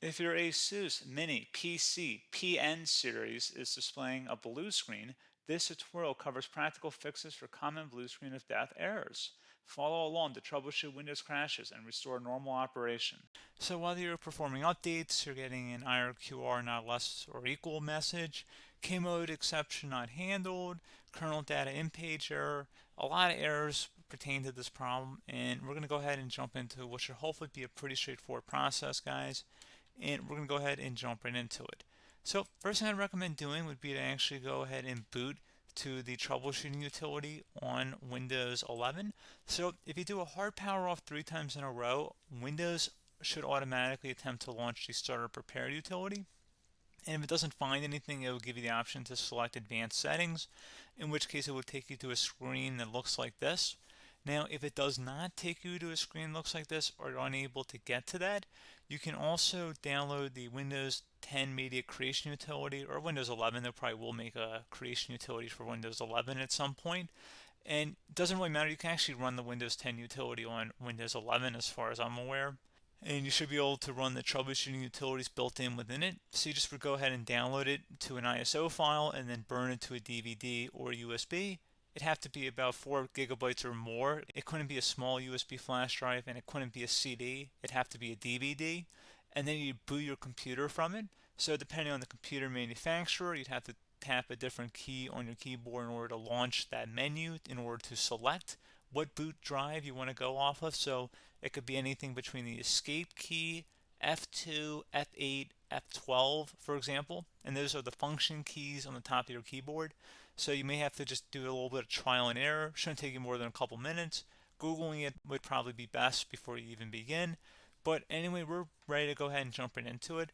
If your ASUS Mini PC PN series is displaying a blue screen, this tutorial covers practical fixes for common blue screen of death errors. Follow along to troubleshoot Windows crashes and restore normal operation. So while you're performing updates, you're getting an IRQR not less or equal message, K-mode exception not handled, kernel data in-page error. A lot of errors pertain to this problem, and we're going to go ahead and jump into what should hopefully be a pretty straightforward process, guys. And we're going to go ahead and jump right into it. So first thing I'd recommend doing would be to actually go ahead and boot to the troubleshooting utility on Windows 11. So if you do a hard power off 3 times in a row, Windows should automatically attempt to launch the starter prepare utility. And if it doesn't find anything, it will give you the option to select advanced settings, in which case it will take you to a screen that looks like this. Now, if it does not take you to a screen that looks like this or you're unable to get to that, you can also download the Windows 10 Media Creation Utility, or Windows 11. They probably will make a creation utility for Windows 11 at some point. And it doesn't really matter. You can actually run the Windows 10 utility on Windows 11 as far as I'm aware. And you should be able to run the troubleshooting utilities built in within it. So you just would go ahead and download it to an ISO file and then burn it to a DVD or USB. It'd have to be about 4 gigabytes or more. It couldn't be a small USB flash drive, and it couldn't be a CD. It'd have to be a DVD. And then you'd boot your computer from it. So depending on the computer manufacturer, you'd have to tap a different key on your keyboard in order to launch that menu, in order to select what boot drive you want to go off of. So it could be anything between the escape key, F2, F8, F12, for example. And those are the function keys on the top of your keyboard. So you may have to just do a little bit of trial and error. Shouldn't take you more than a couple minutes. Googling it would probably be best before you even begin. But anyway, we're ready to go ahead and jump right into it.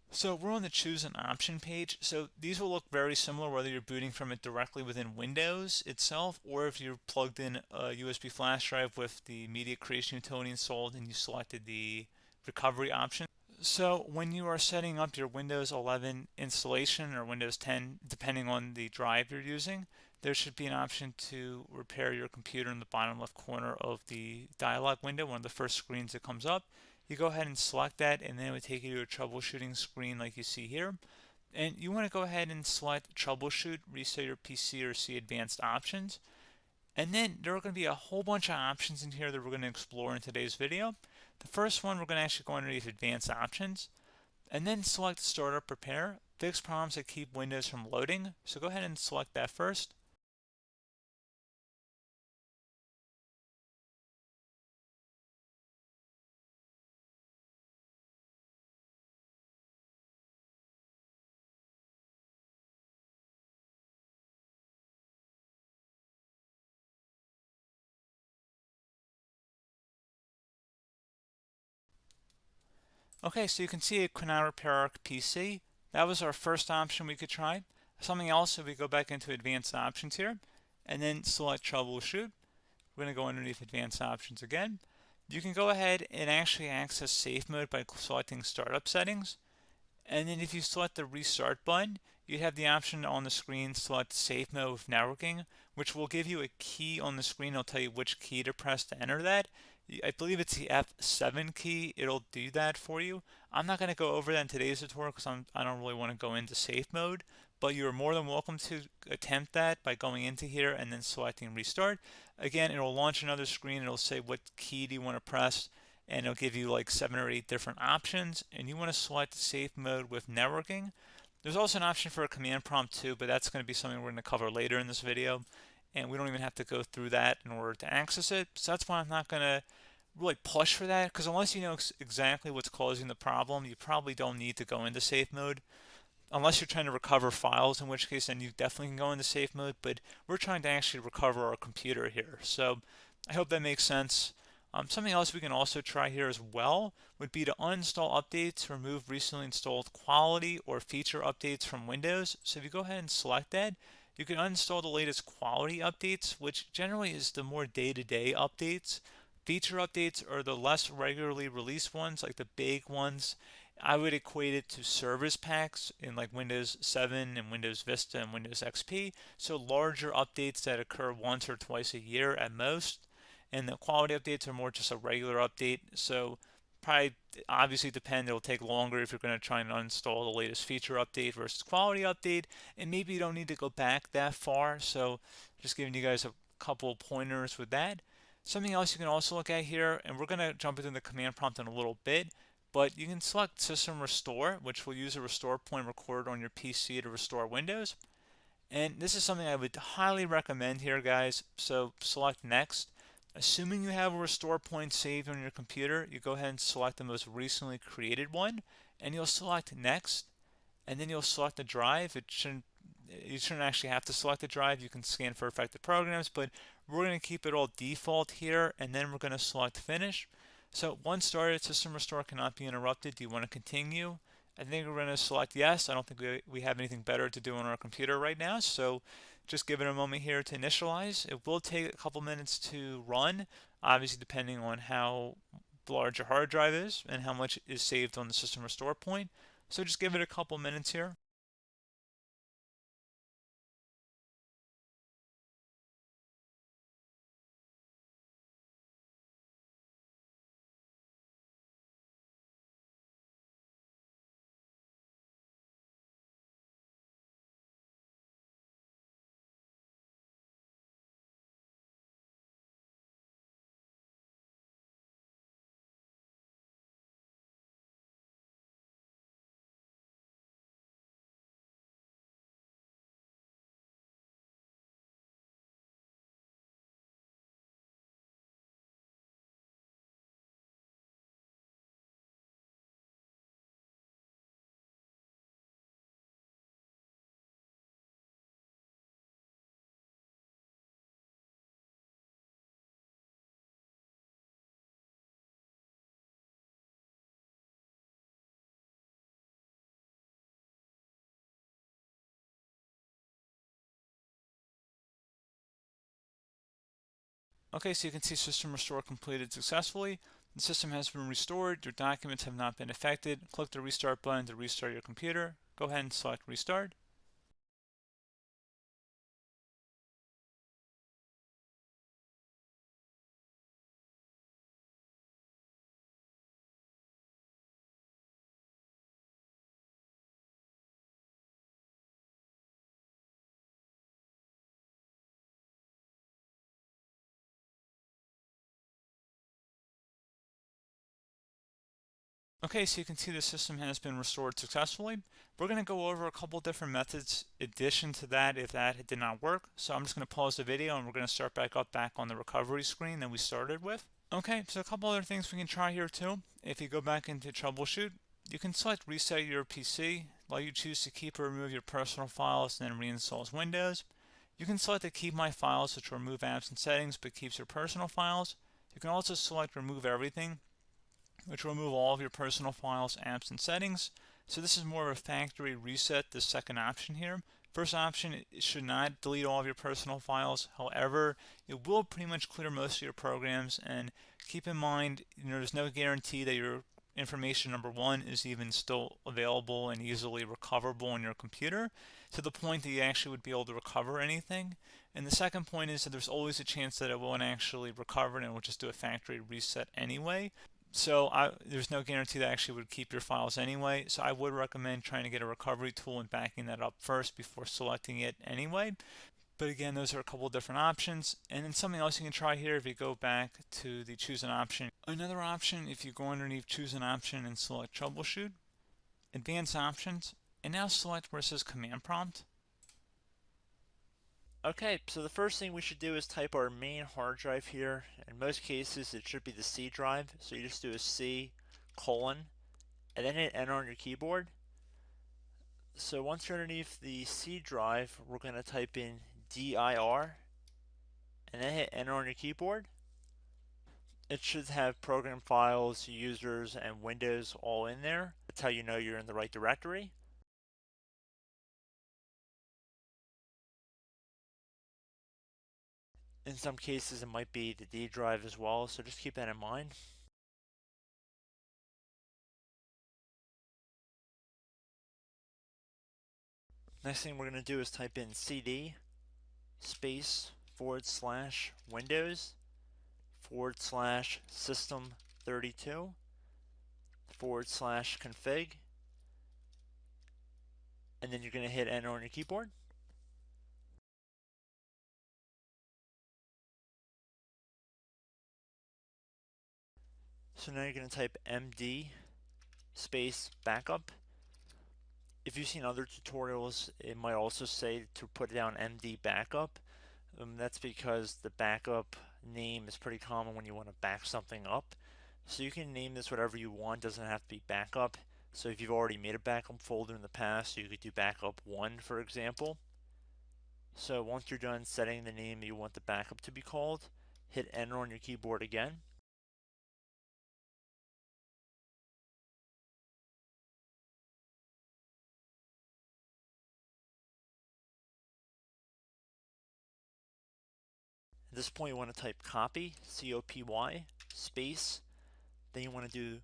So we're on the choose an option page. So these will look very similar whether you're booting from it directly within Windows itself, or if you're plugged in a USB flash drive with the media creation utility installed and you selected the recovery option. So when you are setting up your Windows 11 installation or Windows 10, depending on the drive you're using, there should be an option to repair your computer in the bottom left corner of the dialog window, one of the first screens that comes up. You go ahead and select that, and then it would take you to a troubleshooting screen like you see here. And you want to go ahead and select troubleshoot, reset your PC, or see advanced options. And then there are going to be a whole bunch of options in here that we're going to explore in today's video. The first one, we're going to actually go underneath advanced options and then select startup prepare, fix problems that keep Windows from loading. So go ahead and select that first. Okay, so you can see it could not repair our PC. That was our first option we could try. Something else, if we go back into advanced options here and then select troubleshoot, we're going to go underneath advanced options again. You can go ahead and actually access safe mode by selecting startup settings. And then if you select the restart button, you have the option on the screen select safe mode with networking, which will give you a key on the screen. It'll tell you which key to press to enter that. I believe it's the F7 key. It'll do that for you. I'm not going to go over that in today's tutorial because I don't really want to go into safe mode, but you're more than welcome to attempt that by going into here and then selecting restart. Again, it'll launch another screen. It'll say what key do you want to press, and it'll give you like 7 or 8 different options, and you want to select safe mode with networking. There's also an option for a command prompt too, but that's going to be something we're going to cover later in this video, and we don't even have to go through that in order to access it. So that's why I'm not going to really push for that, because unless you know exactly what's causing the problem, you probably don't need to go into safe mode. Unless you're trying to recover files, in which case then you definitely can go into safe mode, but we're trying to actually recover our computer here. So I hope that makes sense. Something else we can also try here as well would be to uninstall updates, remove recently installed quality or feature updates from Windows. So if you go ahead and select that, you can uninstall the latest quality updates, which generally is the more day-to-day updates. Feature updates are the less regularly released ones, like the big ones. I would equate it to service packs in like Windows 7 and Windows Vista and Windows XP. So larger updates that occur once or twice a year at most. And the quality updates are more just a regular update. So Probably obviously depend, it'll take longer if you're going to try and uninstall the latest feature update versus quality update, and maybe you don't need to go back that far. So just giving you guys a couple pointers with that. Something else you can also look at here, and we're going to jump into the command prompt in a little bit, but you can select system restore, which will use a restore point recorded on your PC to restore Windows. And this is something I would highly recommend here, guys. So select next. Assuming you have a restore point saved on your computer, you go ahead and select the most recently created one, and you'll select next, and then you'll select the drive. You shouldn't actually have to select the drive. You can scan for affected programs, but we're going to keep it all default here, and then we're going to select finish. So once started, system restore cannot be interrupted. Do you want to continue? I think we're going to select yes. I don't think we have anything better to do on our computer right now, so just give it a moment here to initialize. It will take a couple minutes to run, obviously depending on how large your hard drive is and how much is saved on the system restore point. So just give it a couple minutes here. Okay, so you can see system restore completed successfully. The system has been restored. Your documents have not been affected. Click the restart button to restart your computer. Go ahead and select restart. Okay, so you can see the system has been restored successfully. We're going to go over a couple different methods addition to that if that did not work. So I'm just going to pause the video and we're going to start back on the recovery screen that we started with. Okay, so a couple other things we can try here too. If you go back into troubleshoot, you can select reset your PC, while you choose to keep or remove your personal files and then reinstalls Windows. You can select to keep my files, which will remove apps and settings but keeps your personal files. You can also select remove everything, which will remove all of your personal files, apps, and settings. So this is more of a factory reset, the second option here. First option, it should not delete all of your personal files. However, it will pretty much clear most of your programs. And keep in mind, there's no guarantee that your information, number one, is even still available and easily recoverable on your computer to the point that you actually would be able to recover anything. And the second point is that there's always a chance that it won't actually recover and it will just do a factory reset anyway. So there's no guarantee that actually would keep your files anyway. So I would recommend trying to get a recovery tool and backing that up first before selecting it anyway. But again, those are a couple different options. And then something else you can try here if you go back to the choose an option. Another option, if you go underneath choose an option and select troubleshoot, advanced options, and now select where it says command prompt. Okay, so the first thing we should do is type our main hard drive here. In most cases, it should be the C drive. So you just do a C colon and then hit enter on your keyboard. So once you're underneath the C drive, we're going to type in dir and then hit enter on your keyboard. It should have program files, users, and Windows all in there. That's how you know you're in the right directory. In some cases, it might be the D drive as well, so just keep that in mind. Next thing we're going to do is type in cd space /Windows /system 32. /config, and then you're going to hit enter on your keyboard. So now you're going to type md space backup. If you've seen other tutorials, it might also say to put down md backup. That's because the backup name is pretty common when you want to back something up. So you can name this whatever you want, doesn't have to be backup. So if you've already made a backup folder in the past, you could do backup 1, for example. So once you're done setting the name you want the backup to be called, hit enter on your keyboard again. At this point, you want to type copy, C-O-P-Y, space. Then you want to do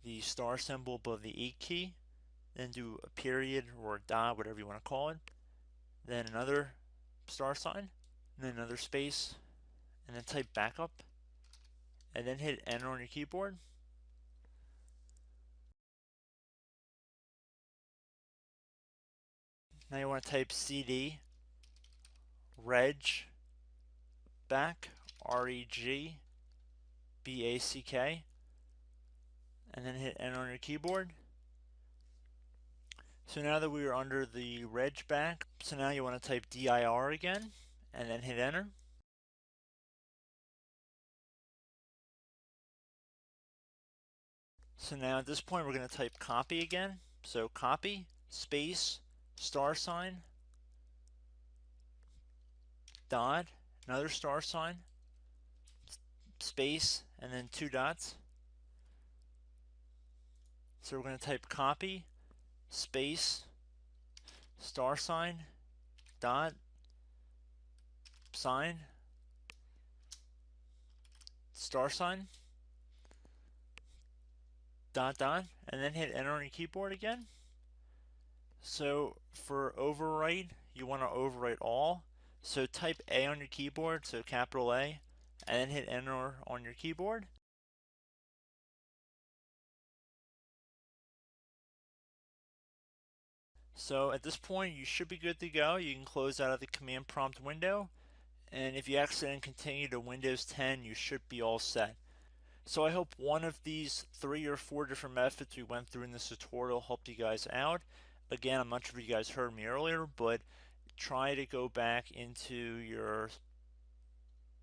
the star symbol above the 8 key. Then do a period or a dot, whatever you want to call it. Then another star sign, and then another space, and then type backup. And then hit enter on your keyboard. Now you want to type cd reg back, R-E-G-B-A-C-K, and then hit enter on your keyboard. So now that we are under the reg back, so now you want to type dir again, and then hit enter. So now at this point we're going to type copy again. So copy, space, star sign, dot, another star sign, space, and then 2 dots. So we're going to type copy, space, star sign, dot, sign, star sign, dot, dot, and then hit enter on your keyboard again. So for overwrite, you want to overwrite all. So type A on your keyboard, so capital A, and then hit enter on your keyboard. So at this point, you should be good to go. You can close out of the command prompt window, and if you accidentally continue to Windows 10, you should be all set. So I hope one of these 3 or 4 different methods we went through in this tutorial helped you guys out. Again, I'm not sure if you guys heard me earlier, but try to go back into your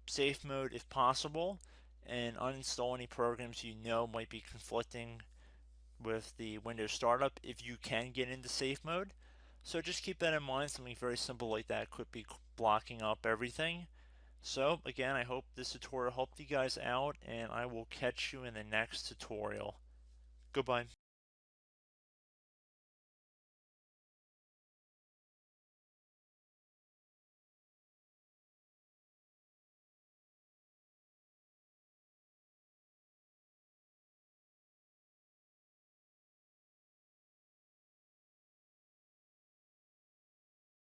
safe mode if possible and uninstall any programs you know might be conflicting with the Windows startup if you can get into safe mode. So just keep that in mind. Something very simple like that could be blocking up everything. So again, I hope this tutorial helped you guys out, and I will catch you in the next tutorial. Goodbye.